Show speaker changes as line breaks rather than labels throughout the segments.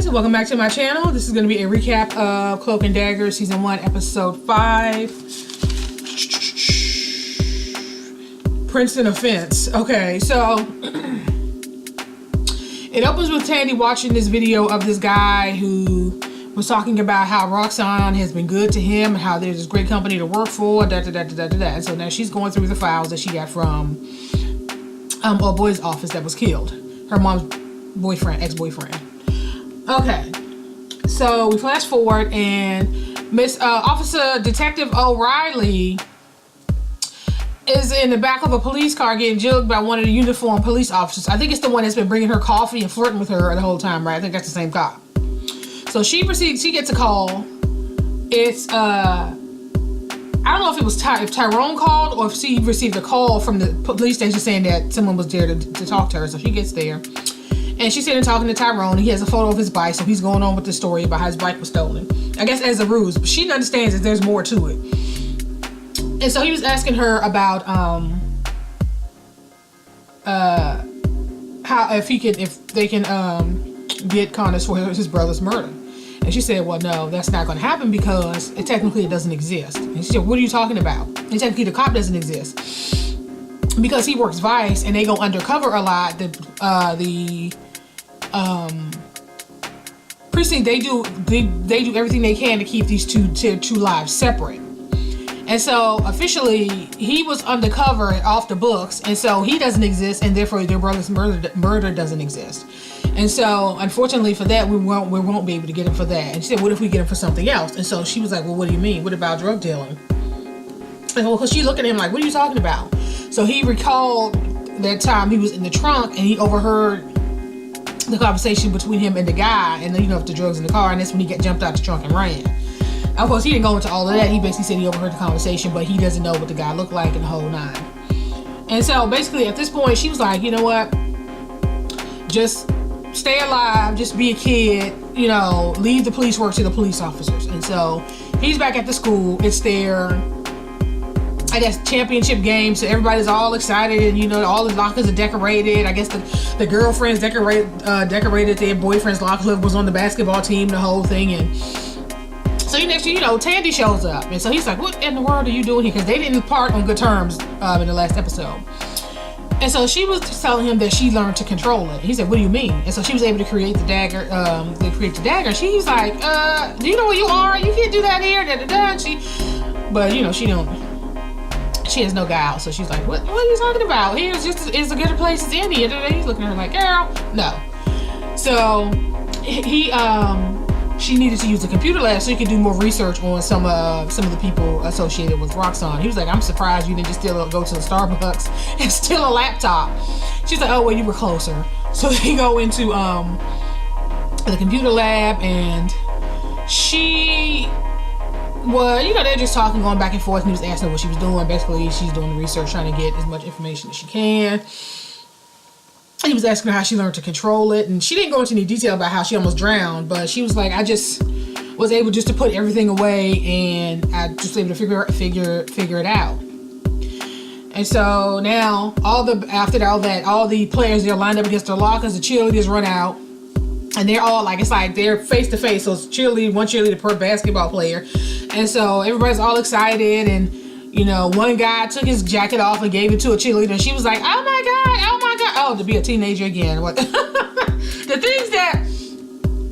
So welcome back to my channel. This is going to be a recap of Cloak and Dagger Season 1, Episode 5. Princeton offense. Okay, so it opens with Tandy watching this video of this guy who was talking about how Roxxon has been good to him and how there's this great company to work for, And so now she's going through the files that she got from a boy's office that was killed. Her mom's boyfriend, ex-boyfriend. Okay, so we flash forward and Officer Detective O'Reilly is in the back of a police car getting jugged by one of the uniformed police officers. I think it's the one that's been bringing her coffee and flirting with her the whole time, right? I think that's the same cop. So she gets a call. It's, I don't know if it was if Tyrone called or if she received a call from the police station saying that someone was there to talk to her. So she gets there. And she's sitting talking to Tyrone. He has a photo of his bike, so he's going on with the story about how his bike was stolen. I guess as a ruse, but she understands that there's more to it. And so he was asking her about how if they can get Connors for his brother's murder. And she said, well, no, that's not going to happen because it doesn't exist. And she said, what are you talking about? And technically the cop doesn't exist because he works Vice and they go undercover a lot. The precinct, they do everything they can to keep these two lives separate. And so officially he was undercover off the books, and so he doesn't exist, and therefore their brother's murder doesn't exist. And so unfortunately for that, we won't be able to get him for that. And she said, what if we get him for something else? And so she was like, well, what do you mean? What about drug dealing? And well, because she's looking at him like, what are you talking about? So he recalled that time he was in the trunk and he overheard the conversation between him and the guy, and then, the drugs in the car, and that's when he jumped out the trunk and ran. Of course, he didn't go into all of that. He basically said he overheard the conversation, but he doesn't know what the guy looked like in the whole nine. And so basically at this point, she was like, you know what? Just stay alive, just be a kid, leave the police work to the police officers. And so he's back at the school. It's their, I guess, championship game, so everybody's all excited, and all the lockers are decorated. I guess the girlfriends decorated their boyfriend's locker was on the basketball team, the whole thing. And so next thing Tandy shows up, and so he's like, what in the world are you doing here? Because they didn't part on good terms in the last episode. And so she was telling him that she learned to control it. He said, what do you mean? And so she was able to create the dagger. She's like, do you know where you are? You can't do that here. But she has no guile. So she's like, what are you talking about? Here's just as good a place as any. And he's looking at her like, girl, no. So she needed to use the computer lab so you could do more research on some of the people associated with Roxxon. He was like, I'm surprised you didn't just still go to the Starbucks and steal a laptop. She's like, oh, well, you were closer. So they go into the computer lab, and they're just talking, going back and forth, and he was asking her what she was doing. Basically, she's doing the research, trying to get as much information as she can. He was asking her how she learned to control it, and she didn't go into any detail about how she almost drowned, but she was like, I just was able just to put everything away, and I just was able to figure it out. And so now after all that, all the players, they're lined up against their lockers, the cheerleaders run out, and they're all like, it's like they're face to face. So it's one cheerleader per basketball player, and so everybody's all excited, and one guy took his jacket off and gave it to a cheerleader, and she was like, oh my god, to be a teenager again. What? The things that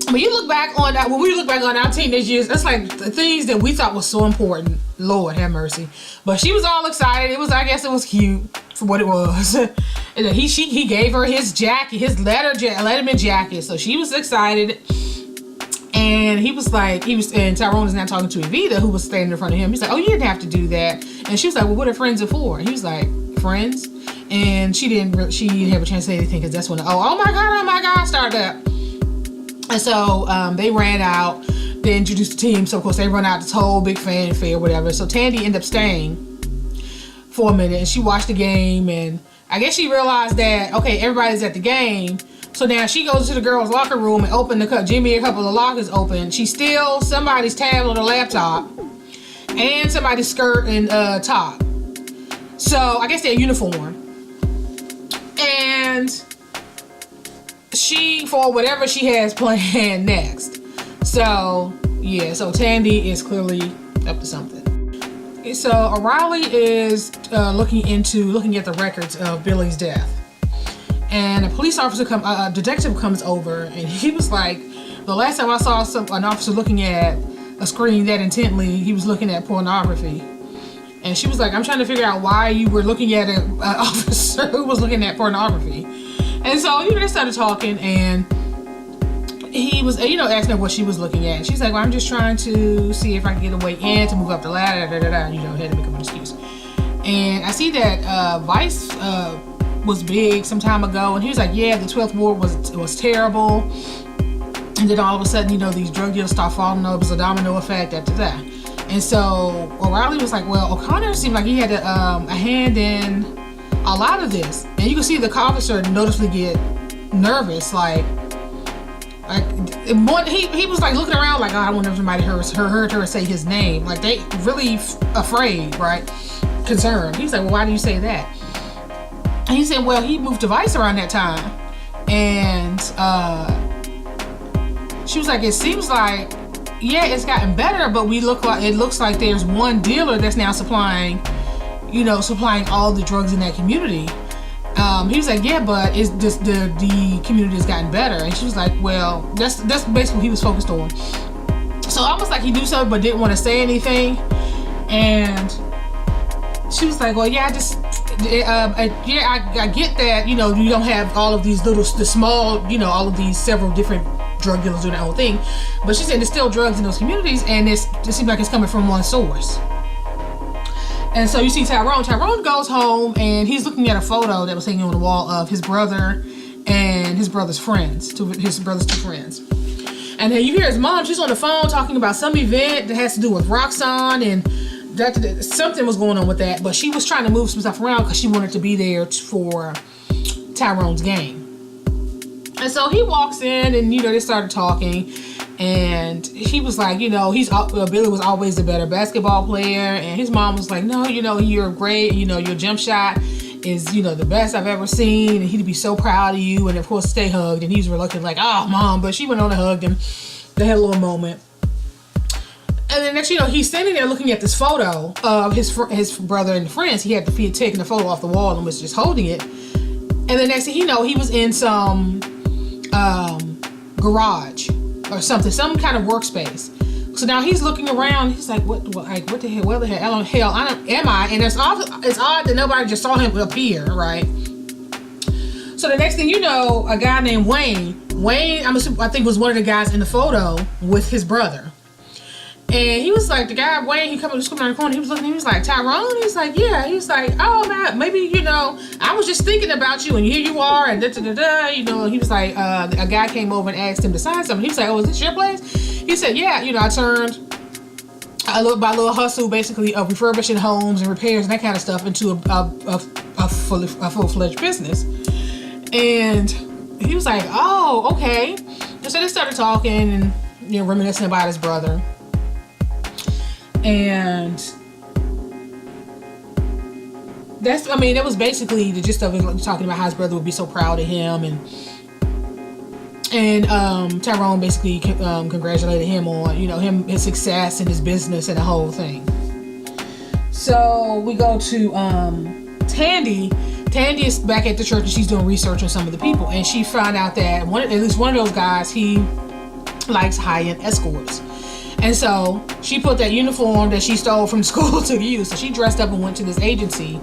when we look back on our teenage years, it's like the things that we thought was so important. Lord have mercy. But she was all excited. I guess it was cute for what it was. And he gave her his jacket, his Letterman jacket. So she was excited. And and Tyrone is now talking to Evita, who was standing in front of him. He's like, oh, you didn't have to do that. And she was like, well, what are friends for? And he was like, friends? And she didn't have a chance to say anything, because that's when oh my god started up. And so they ran out. They introduced the team. So of course they run out, this whole big fanfare, whatever. So Tandy ended up staying for a minute, and she watched the game, and I guess she realized that, okay, everybody's at the game. So now she goes to the girls' locker room and Jimmy a couple of lockers open. She steals somebody's tablet or laptop and somebody's skirt and top. So I guess they're uniform. And for whatever she has planned next. So yeah, so Tandy is clearly up to something. So O'Reilly is looking at the records of Billy's death, and a police officer detective comes over, and he was like, the last time I saw an officer looking at a screen that intently, he was looking at pornography. And she was like, I'm trying to figure out why you were looking at an officer who was looking at pornography. And so, they started talking, and he was, asking her what she was looking at. And she's like, well, I'm just trying to see if I can get a way in to move up the ladder, had to make up an excuse. And I see that Vice was big some time ago, and he was like, yeah, the 12th ward was terrible. And then all of a sudden, these drug dealers start falling over. It was a domino effect after that. And so O'Reilly was like, well, O'Connor seemed like he had a hand in a lot of this. And you can see the officer noticeably get nervous, he was like looking around like, oh, I wonder if somebody heard her say his name. Like, they really afraid, right? Concerned. He was like, well, why do you say that? And he said, well, he moved to Vice around that time. And she was like, it seems like, yeah, it's gotten better, but it looks like there's one dealer that's now supplying all the drugs in that community. He was like, yeah, but it's just the community has gotten better. And she was like, well, that's basically what he was focused on. So almost like he knew something but didn't want to say anything. And she was like, well, yeah, I get that, you don't have all of these small, all of these several different drug dealers doing their own thing. But she said there's still drugs in those communities, and it seems like it's coming from one source. And so you see Tyrone. Tyrone goes home, and he's looking at a photo that was hanging on the wall of his brother and his brother's friends, his brother's two friends. And then you hear his mom, she's on the phone talking about some event that has to do with Roxxon, and something was going on with that, but she was trying to move some stuff around because she wanted to be there for Tyrone's game. And so he walks in, and they started talking, and he was like, Billy was always a better basketball player, and his mom was like, no, you're great, your jump shot is the best I've ever seen, and he'd be so proud of you. And of course they hugged, and he's reluctant, like, oh, Mom, but she went on and hugged him. They had a little moment. And then next, he's standing there looking at this photo of his brother and friends. He had taken the photo off the wall and was just holding it. And the next thing he was in some garage or something, some kind of workspace. So now he's looking around. He's like, what the hell? Where the hell am I? And it's odd that nobody just saw him appear, right? So the next thing you know, a guy named Wayne, I think was one of the guys in the photo with his brother. And he was like, the guy, Wayne, he just coming around the corner. He was looking, he was like, Tyrone? He's like, yeah. He's like, oh, man, maybe, I was just thinking about you, and here you are, and he was like, a guy came over and asked him to sign something. He was like, oh, is this your place? He said, yeah, I turned a little hustle, basically, of refurbishing homes and repairs and that kind of stuff into a full-fledged business. And he was like, oh, okay. And so they started talking and, reminiscing about his brother. And that was basically the gist of it, like, talking about how his brother would be so proud of him, and Tyrone basically congratulated him on his success and his business and the whole thing. So we go to Tandy. Tandy is back at the church, and she's doing research on some of the people, and she found out that at least one of those guys, he likes high-end escorts. And so she put that uniform that she stole from school to use. So she dressed up and went to this agency,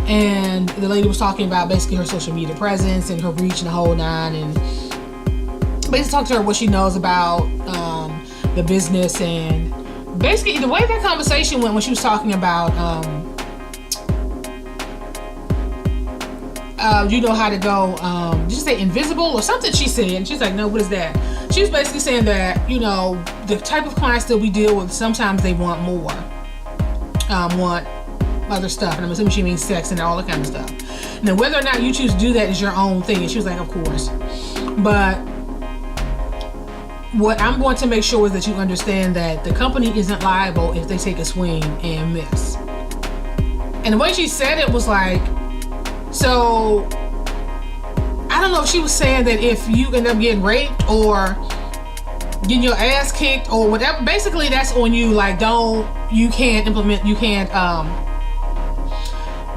and the lady was talking about basically her social media presence and her reach and the whole nine, and basically talked to her what she knows about the business. And basically the way that conversation went when she was talking about how to go, did you say invisible or something? She said, and she's like, no, what is that? She was basically saying that, the type of clients that we deal with, sometimes they want more, want other stuff. And I'm assuming she means sex and all that kind of stuff. Now, whether or not you choose to do that is your own thing. And she was like, of course. But what I'm going to make sure is that you understand that the company isn't liable if they take a swing and miss. And the way she said it was like, so I don't know if she was saying that if you end up getting raped or getting your ass kicked or whatever, basically that's on you. Like, you can't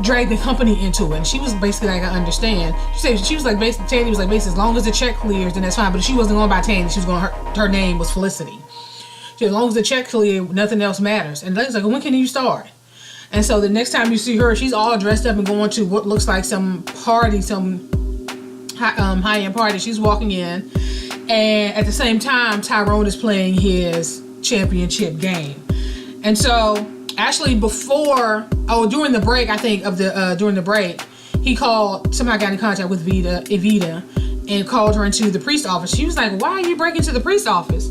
drag the company into it. And she was basically like, I understand. She said, she was like, basically, Tandy was like, basically, as long as the check clears, then that's fine. But if she wasn't going by Tandy, she was going, her name was Felicity. She said, as long as the check clears, nothing else matters. And Lady's like, when can you start? And so the next time you see her, she's all dressed up and going to what looks like some party, some high-end party. She's walking in, and at the same time, Tyrone is playing his championship game. And so, actually, during the break, I think during the break, he somehow got in contact with Evita, and called her into the priest office. She was like, "Why are you breaking into the priest office?"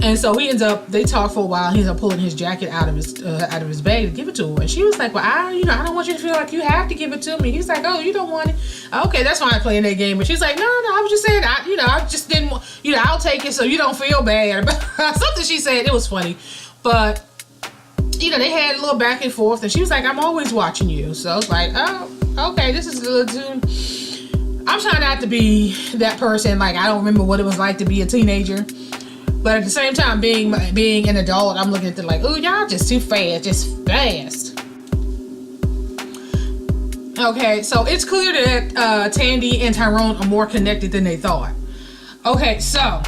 And so they talked for a while. He ends up pulling his jacket out of his bag to give it to her. And she was like, "Well, I don't want you to feel like you have to give it to me." He's like, "Oh, you don't want it? Okay, that's fine, playing that game." But she's like, "No, I was just saying, I just didn't want, I'll take it so you don't feel bad." Something she said, it was funny. But, they had a little back and forth. And she was like, "I'm always watching you." So I was like, "Oh, okay, this is a little too..." I'm trying not to be that person. Like, I don't remember what it was like to be a teenager. But at the same time, being an adult, I'm looking at it like, "Oh, y'all just too fast, just fast." Okay, so it's clear that Tandy and Tyrone are more connected than they thought. Okay, so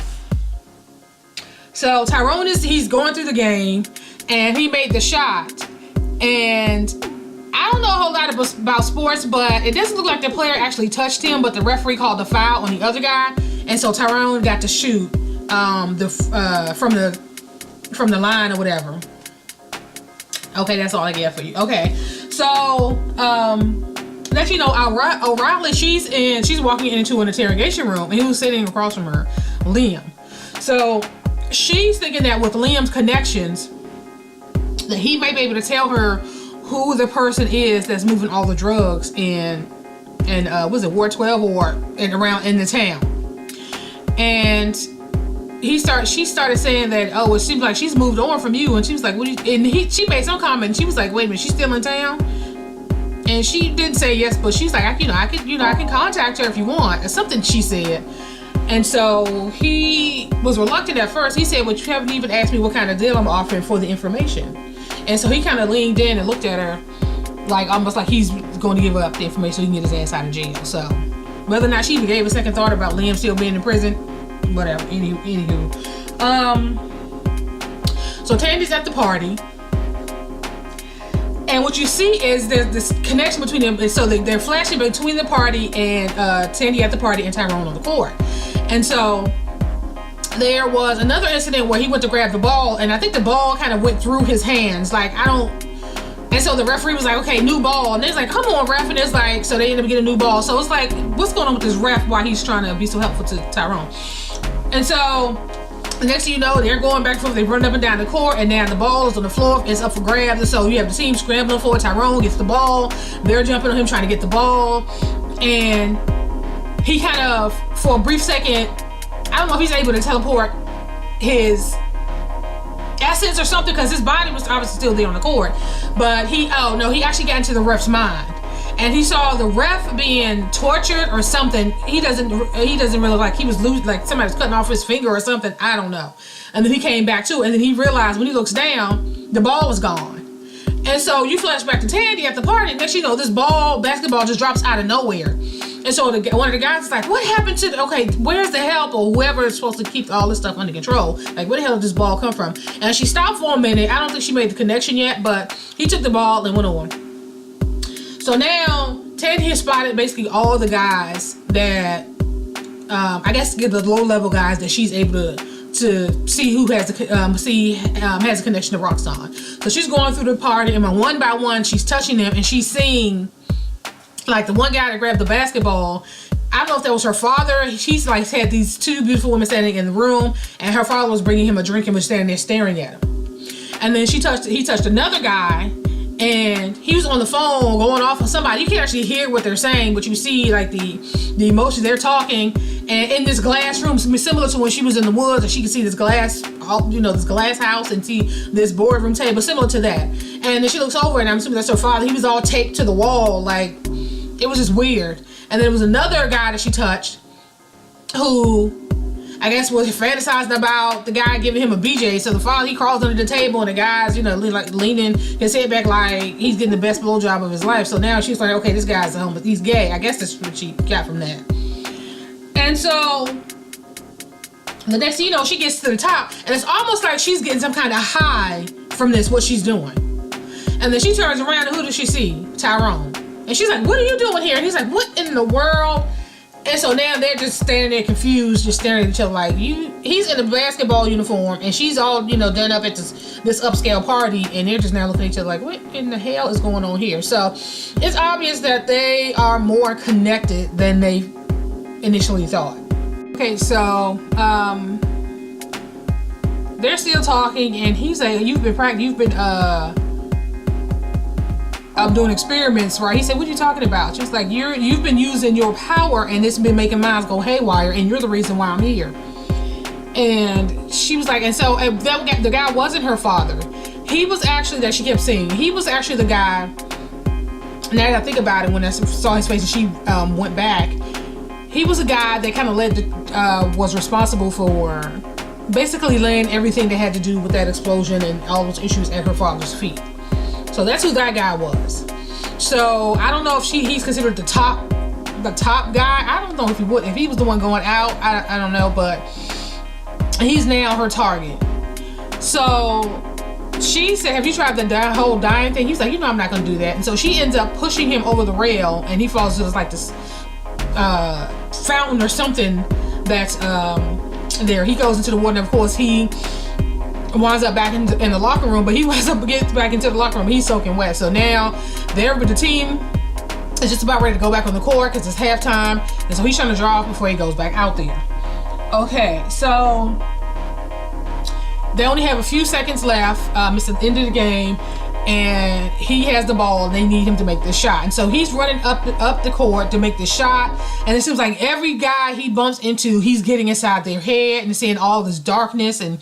Tyrone he's going through the game, and he made the shot, and I don't know a whole lot about sports, but it doesn't look like the player actually touched him, but the referee called the foul on the other guy, and so Tyrone got to shoot from the line or whatever. Okay, that's all I get for you. Okay, so next O'Reilly, she's walking into an interrogation room, and he was sitting across from her, Liam. So she's thinking that with Liam's connections, that he may be able to tell her who the person is that's moving all the drugs in was it Ward 12 or around in the town. And she started saying that, "Oh, it seems like she's moved on from you." And she was like, she made some comment, and she was like, "Wait a minute, she's still in town?" And she did say yes, but she's like, I can contact her if you want, or something she said. And so he was reluctant at first. He said, "Well, you haven't even asked me what kind of deal I'm offering for the information." And so he kind of leaned in and looked at her, like almost like he's going to give up the information so he can get his ass out of jail. So whether or not she even gave a second thought about Liam still being in prison, whatever. Anywho, so Tandy's at the party, and what you see is there's this connection between them. So they're flashing between the party and Tandy at the party and Tyrone on the court. And so there was another incident where he went to grab the ball, and I think the ball kind of went through his hands. And so the referee was like, "Okay, new ball." And they're like, "Come on, ref." And it's like, so they ended up getting a new ball. So it's like, what's going on with this ref while he's trying to be so helpful to Tyrone? And so the next thing you know, they're going back and forth. They run up and down the court, and now the ball is on the floor. It's up for grabs. And so you have the team scrambling for it. Tyrone gets the ball. They're jumping on him trying to get the ball. And he kind of, for a brief second, I don't know if he's able to teleport his essence or something, because his body was obviously still there on the court. But he actually got into the ref's mind. And he saw the ref being tortured or something. He doesn't really, like, he was losing, like somebody's cutting off his finger or something. I don't know. And then he came back to it, and then he realized when he looks down, the ball was gone. And so you flash back to Tandy at the party, and next you know, this basketball just drops out of nowhere. And so one of the guys is like, "What happened to, where's the help or whoever is supposed to keep all this stuff under control? Like, where the hell did this ball come from?" And she stopped for a minute. I don't think she made the connection yet, but he took the ball and went on. So now Tandy has spotted basically all the guys that, I guess, get the low-level guys that she's able to see who has has a connection to Roxxon. So she's going through the party, and one by one, she's touching them, and she's seeing, like, the one guy that grabbed the basketball. I don't know if that was her father. She's like had these two beautiful women standing in the room, and her father was bringing him a drink and was standing there staring at him. And then he touched another guy, and he was on the phone going off on somebody. You can't actually hear what they're saying, but you see like the emotions. They're talking, and in this glass room, similar to when she was in the woods, and she could see this glass, this glass house, and see this boardroom table, similar to that. And then she looks over, and I'm assuming that's her father. He was all taped to the wall, like, it was just weird. And then there was another guy that she touched who I guess was fantasizing about the guy giving him a BJ. So the father, he crawls under the table and the guy's, you know, like leaning his head back like he's getting the best blowjob of his life. So now she's like, okay, this guy's home, but he's gay. I guess that's what she got from that. And so the next thing you know, she gets to the top and it's almost like she's getting some kind of high from this, what she's doing. And then she turns around and who does she see? Tyrone. And she's like, what are you doing here? And he's like, what in the world? And so now they're just standing there confused, just staring at each other like, he's in a basketball uniform and she's all, you know, done up at this upscale party, and they're just now looking at each other like, what in the hell is going on here? So it's obvious that they are more connected than they initially thought. Okay, so they're still talking and he's like, you've been doing experiments, right? He said, what are you talking about? She's like, you've been using your power and it's been making mine go haywire and you're the reason why I'm here. And she was like, and so the guy wasn't her father. He was actually, that she kept saying, he was actually the guy, now that I think about it, when I saw his face and she went back, he was a guy that kind of was responsible for basically laying everything that had to do with that explosion and all those issues at her father's feet. So that's who that guy was. So I don't know if he's considered the top guy. I don't know if he was the one going out. I don't know, but he's now her target. So she said, have you tried the whole dying thing? He's like, you know, I'm not gonna do that. And so she ends up pushing him over the rail and he falls into like this fountain or something that's there. He goes into the water and of course he winds up back in the locker room, but he gets back into the locker room. He's soaking wet. So now they're with the team. It's just about ready to go back on the court because it's halftime. And so he's trying to draw off before he goes back out there. Okay, so they only have a few seconds left. It's the end of the game. And he has the ball and they need him to make this shot. And so he's running up the court to make this shot. And it seems like every guy he bumps into, he's getting inside their head and seeing all this darkness and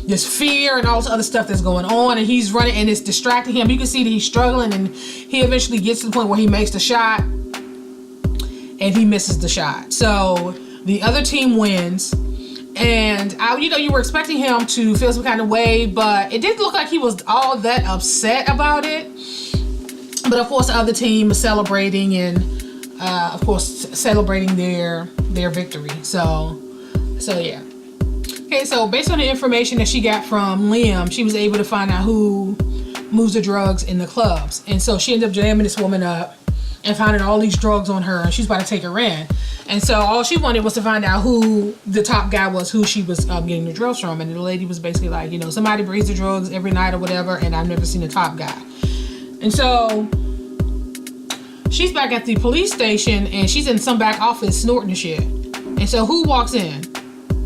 this fear and all this other stuff that's going on, and he's running and it's distracting him. You can see that he's struggling and he eventually gets to the point where he makes the shot and he misses the shot. So the other team wins, and you were expecting him to feel some kind of way, but it didn't look like he was all that upset about it. But of course the other team is celebrating and of course celebrating their victory. So yeah. Okay, so based on the information that she got from Liam, she was able to find out who moves the drugs in the clubs. And so she ended up jamming this woman up and finding all these drugs on her, and she's about to take her in. And so all she wanted was to find out who the top guy was, who she was getting the drugs from. And the lady was basically like, you know, somebody brings the drugs every night or whatever, and I've never seen the top guy. And so she's back at the police station and she's in some back office snorting the shit. And so who walks in?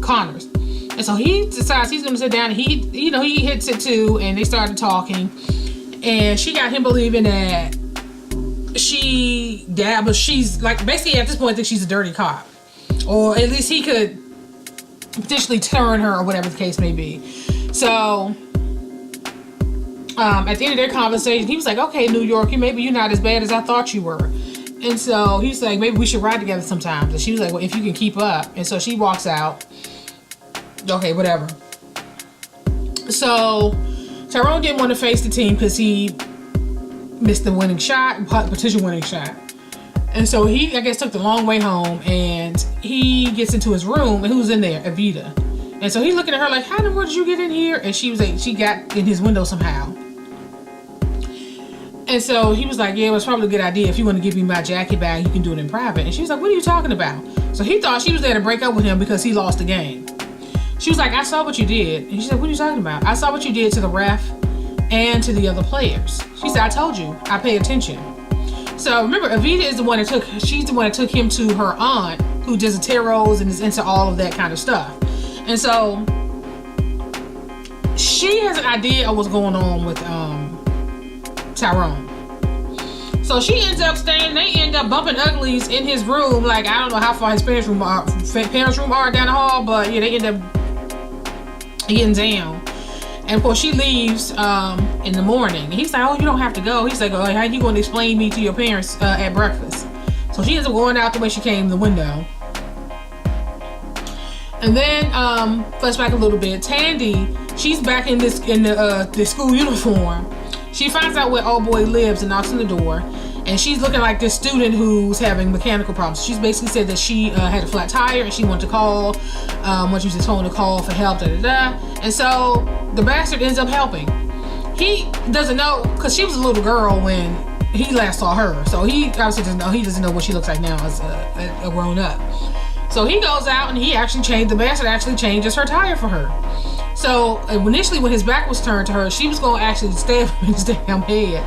Connors. And so he decides he's going to sit down and he hits it too, and they started talking, and she got him believing that she's like, basically at this point I think she's a dirty cop, or at least he could potentially turn her or whatever the case may be. So at the end of their conversation, he was like, okay, New York, maybe you're not as bad as I thought you were. And so he's like, maybe we should ride together sometimes. And she was like, well, if you can keep up. And so she walks out. Okay, whatever. So Tyrone didn't want to face the team because he missed the winning shot, potential winning shot. And so he, I guess, took the long way home, and he gets into his room, and who's in there? Evita. And so he's looking at her like, how in the world did you get in here? And she was like, she got in his window somehow. And so he was like, yeah, it was probably a good idea. If you want to give me my jacket back, you can do it in private. And she was like, what are you talking about? So he thought she was there to break up with him because he lost the game. She was like, I saw what you did. And she said, what are you talking about? I saw what you did to the ref and to the other players. She said, I told you, I pay attention. So remember, Evita is the one that she's the one that took him to her aunt, who does the tarots and is into all of that kind of stuff. And so she has an idea of what's going on with Tyrone. So she ends up staying, they end up bumping uglies in his room. Like, I don't know how far his parents' room are down the hall, but yeah, they end up getting down. And of course she leaves in the morning. And he's like, oh, you don't have to go. He's like, oh, how you going to explain me to your parents at breakfast? So she ends up going out the way she came, the window. And then flashback a little bit. Tandy, she's back in the school uniform. She finds out where old boy lives and knocks on the door. And she's looking like this student who's having mechanical problems. She's basically said that she had a flat tire and she wanted to call. When she was told to call for help, And so the bastard ends up helping. He doesn't know, because she was a little girl when he last saw her. So he obviously doesn't know. He doesn't know what she looks like now as a grown up. So he goes out and the bastard actually changes her tire for her. So initially when his back was turned to her, she was going to actually stab him in his damn head.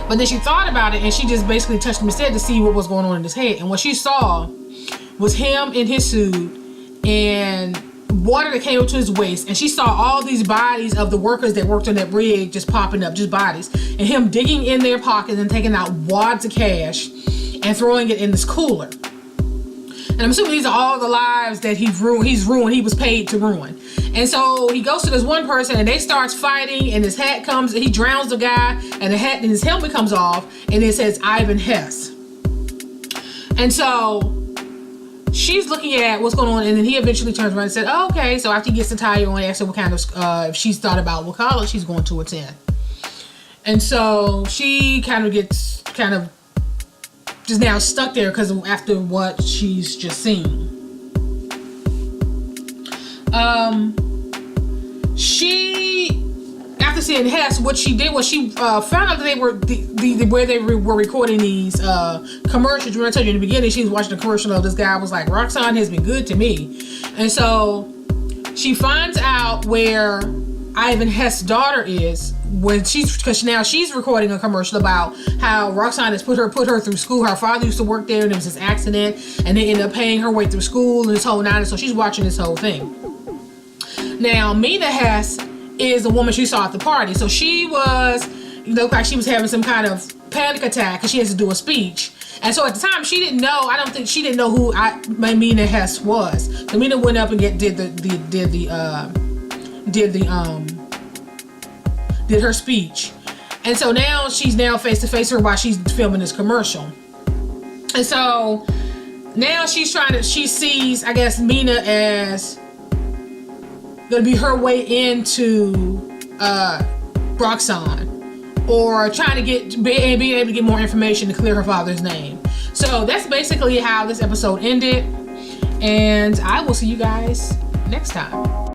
But then she thought about it and she just basically touched him instead to see what was going on in his head. And what she saw was him in his suit and water that came up to his waist. And she saw all these bodies of the workers that worked on that rig just popping up, just bodies. And him digging in their pockets and taking out wads of cash and throwing it in this cooler. And I'm assuming these are all the lives that he was paid to ruin. And so he goes to this one person and they starts fighting and his hat comes, he drowns the guy and his helmet comes off and it says Ivan Hess. And so she's looking at what's going on and then he eventually turns around and said, oh, okay. So after he gets the tire on, asks her what kind of, if she's thought about what college she's going to attend. And so she gets just now stuck there because after what she's just seen. She, after seeing Hess, what she did was she found out that they were where they were recording these commercials. Remember I told you in the beginning she was watching a commercial of this guy was like, Roxxon has been good to me. And so she finds out where Ivan Hess' daughter is because now she's recording a commercial about how Roxxon has put her through school. Her father used to work there and there was this accident and they ended up paying her way through school and this whole night. And so she's watching this whole thing. Now Mina Hess is a woman she saw at the party. So she was, like she was having some kind of panic attack because she has to do a speech. And so at the time she didn't know, I don't think she didn't know who Mina Hess was. So Mina went up and did her speech. And so now she's face to face her while she's filming this commercial. And so now she sees, I guess, Mina as gonna be her way into Roxxon, or trying to being able to get more information to clear her father's name. So that's basically how this episode ended, and I will see you guys next time.